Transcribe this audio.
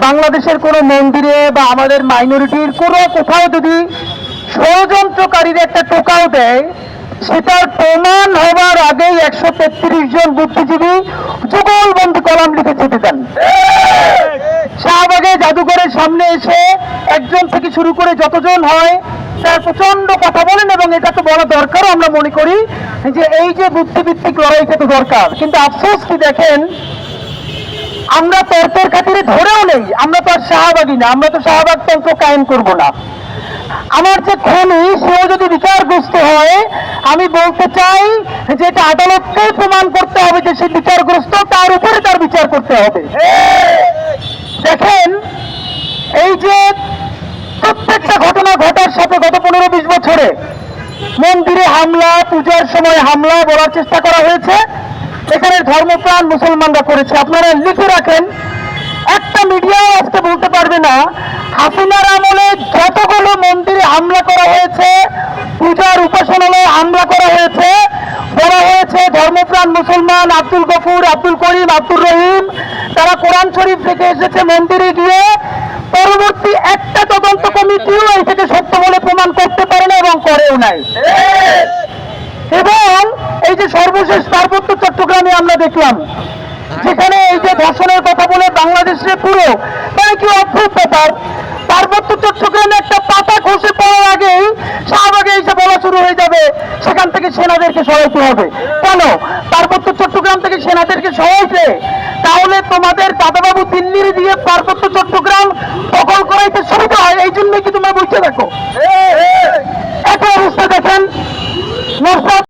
বাংলাদেশের কোনো মন্দিরে বা আমাদের মাইনরিটির কোনো কোথাও যদি ষড়যন্ত্রকারীর একটা টোকাও দেয়, সেটার প্রমাণ হবার আগেই 133 জন বুদ্ধিজীবী যুগলবন্দি কলাম লিখে চেপে দেন। শাহবাগে জাদুঘরের সামনে এসে একজন থেকে শুরু করে যতজন হয় তার প্রচন্ড কথা বলেন, এবং এটা তো বলা দরকারও আমরা মনে করি যে এই যে বুদ্ধিভিত্তিক লড়াইটা তো দরকার। কিন্তু আফসোস কি দেখেন, আমরা তর্কের খাতিরে ধরেও নেই, আমরা তো আর শাহবাগী না, আমরা তো শাহবাগ তন্ত্র কায়েম করব না। আমার যে খুনি সেও যদি বিচারগ্রস্ত হয়, আমি বলতে চাই যে এটা আদালতকেই প্রমাণ করতে হবে যে সে বিচারগ্রস্ত, তার উপরে তার বিচার করতে হবে। দেখেন, এই যে প্রত্যেকটা ঘটনা ঘটার সাথে গত 15-20 বছরে মন্দিরে হামলা, পূজার সময় হামলা বলার চেষ্টা করা হয়েছে, এখানে ধর্মপ্রাণ মুসলমানরা করেছে। আপনারা লিখে রাখেন, একটা মিডিয়াও আজকে বলতে পারবে না হাসিনার আমলে যতগুলো মন্দিরে হামলা করা হয়েছে, পূজার উপাসনালয়ে হামলা করা হয়েছে, বলা হয়েছে ধর্মপ্রাণ মুসলমান আব্দুল গফুর, আব্দুল করিম, আব্দুল রহিম তারা কোরআন শরীফ থেকে এসেছে মন্দিরে গিয়ে, পরবর্তী একটা তদন্ত কমিটিও এই থেকে সত্য বলে প্রমাণ করতে পারে না এবং করেও নাই। এবং এই যে সর্বশেষ পার্বত্য চট্টগ্রামে আমরা দেখলাম, যেখানে এই যে ধর্ষণের কথা বলে বাংলাদেশে পুরো মানে কি অদ্ভুত ব্যাপার, পার্বত্য চট্টগ্রামে একটা পাতা খসে পড়ার আগেই শাহবাগে এসে বলা শুরু হয়ে যাবে সেখান থেকে সেনাদেরকে সরাইতে হবে। কেন পার্বত্য চট্টগ্রাম থেকে সেনাদেরকে সরাইছে? তাহলে তোমাদের দাদাবাবু দিল্লির দিয়ে পার্বত্য চট্টগ্রাম দখল করাইতে সুবিধা হয়, এই জন্যই কি তোমরা বুঝতে দেখো।